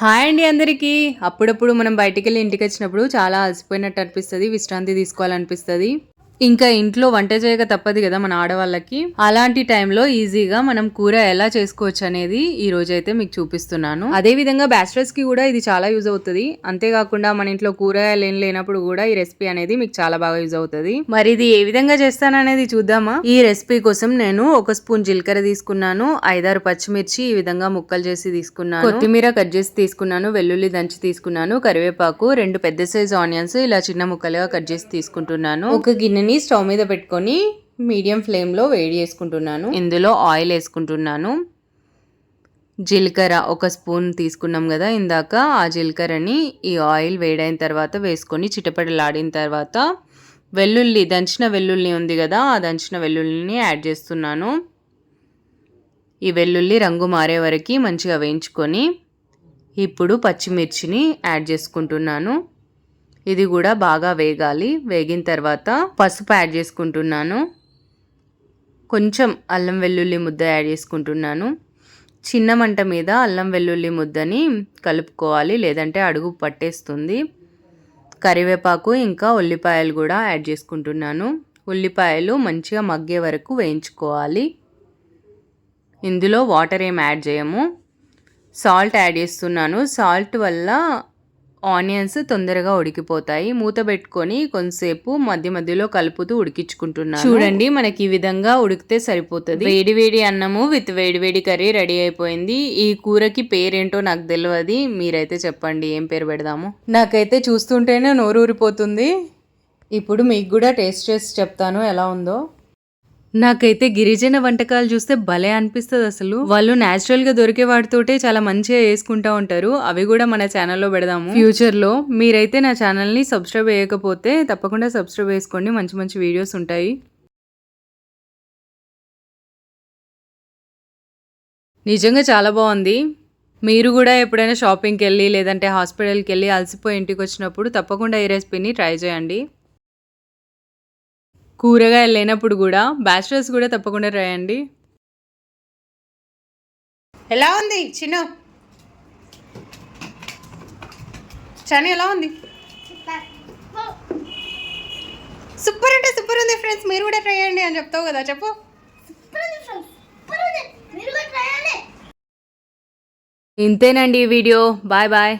Hi అండి అందరికీ. అప్పుడప్పుడు మనం బయటికెళ్ళి ఇంటికొచ్చినప్పుడు చాలా అలసిపోయినట్టు అనిపిస్తది. విశ్రాంతి తీసుకోవాలనిపిస్తది. ఇంకా ఇంట్లో వంట చేయక తప్పదు కదా మన ఆడవాళ్ళకి. అలాంటి టైంలో ఈజీగా మనం కూర ఎలా చేసుకోవచ్చు అనేది ఈ రోజైతే మీకు చూపిస్తున్నాను. అదే విధంగా బ్యాచిలర్స్ కి కూడా ఇది చాలా యూజ్ అవుతుంది. అంతేకాకుండా మన ఇంట్లో కూరగాయలు ఏం లేనప్పుడు కూడా ఈ రెసిపీ అనేది మీకు చాలా బాగా యూజ్ అవుతుంది. మరి ఇది ఏ విధంగా చేస్తాననేది చూద్దామా. ఈ రెసిపీ కోసం నేను 1 స్పూన్ జీలకర్ర తీసుకున్నాను, 5-6 పచ్చిమిర్చి ఈ విధంగా ముక్కలు చేసి తీసుకున్నాను, కొత్తిమీర కట్ చేసి తీసుకున్నాను, వెల్లుల్లి దంచి తీసుకున్నాను, కరివేపాకు, 2 పెద్ద సైజ్ ఆనియన్స్ ఇలా చిన్న ముక్కలుగా కట్ చేసి తీసుకుంటున్నాను. ఒక గిన్నెని స్టవ్ మీద పెట్టుకొని మీడియం ఫ్లేమ్లో వేడి చేసుకుంటున్నాను. ఇందులో ఆయిల్ వేసుకుంటున్నాను. జీలకర్ర 1 స్పూన్ తీసుకున్నాం కదా ఇందాక, ఆ జీలకర్రని ఈ ఆయిల్ వేడైన తర్వాత వేసుకొని చిటపటలాడిన తర్వాత వెల్లుల్లి, దంచిన వెల్లుల్లి ఉంది కదా, ఆ దంచిన వెల్లుల్లిని యాడ్ చేస్తున్నాను. ఈ వెల్లుల్లి రంగు మారే వరకు మంచిగా వేయించుకొని ఇప్పుడు పచ్చిమిర్చిని యాడ్ చేసుకుంటున్నాను. ఇది కూడా బాగా వేగాలి. వేగిన తర్వాత పసుపు యాడ్ చేసుకుంటున్నాను. కొంచెం అల్లం వెల్లుల్లి ముద్ద యాడ్ చేసుకుంటున్నాను. చిన్న మంట మీద అల్లం వెల్లుల్లి ముద్దని కలుపుకోవాలి, లేదంటే అడుగు పట్టేస్తుంది. కరివేపాకు ఇంకా ఉల్లిపాయలు కూడా యాడ్ చేసుకుంటున్నాను. ఉల్లిపాయలు మంచిగా మగ్గే వరకు వేయించుకోవాలి. ఇందులో వాటర్ ఏం యాడ్ చేయము. సాల్ట్ యాడ్ చేస్తున్నాను. సాల్ట్ వల్ల ఆనియన్స్ తొందరగా ఉడికిపోతాయి. మూత పెట్టుకొని కొంతసేపు మధ్య మధ్యలో కలుపుతూ ఉడికించుకుంటున్నాను. చూడండి, మనకి ఈ విధంగా ఉడికితే సరిపోతుంది. వేడి వేడి అన్నము విత్ వేడి వేడి కర్రీ రెడీ అయిపోయింది. ఈ కూరకి పేరేంటో నాకు తెలియదు, మీరైతే చెప్పండి ఏం పేరు పెడదాము. నాకైతే చూస్తుంటేనే నోరు ఊరిపోతుంది. ఇప్పుడు మీకు కూడా టేస్ట్ చేసి చెప్తాను ఎలా ఉందో. నాకైతే గిరిజన వంటకాలు చూస్తే భలే అనిపిస్తుంది. అసలు వాళ్ళు న్యాచురల్ గా దొరికే వాటితోటే చాలా మంచిగా వేసుకుంటా ఉంటారు. అవి కూడా మన ఛానల్లో పెడదాము ఫ్యూచర్ లో. మీరైతే నా ఛానల్ ని సబ్స్క్రైబ్ చేయకపోతే తప్పకుండా సబ్స్క్రైబ్ చేసుకోండి, మంచి మంచి వీడియోస్ ఉంటాయి. నిజంగా చాలా బాగుంది. మీరు కూడా ఎప్పుడైనా షాపింగ్కి వెళ్ళి లేదంటే హాస్పిటల్కి వెళ్ళి అలసిపోయి ఇంటికి వచ్చినప్పుడు తప్పకుండా ఈ రెసిపీని ట్రై చేయండి. కూరగాయలు లేనప్పుడు కూడా బ్యాచిలర్స్ కూడా తప్పకుండా ట్రై చేయండి. ఎలా ఉంది చిన్న చని, ఎలా ఉంది? సూపర్ అంటే సూపర్ ఉంది ఫ్రెండ్స్. మీరు కూడా ట్రై చేయండి అని చెప్తావు కదా, చెప్పు. ఇంతేనండి ఈ వీడియో. Bye bye.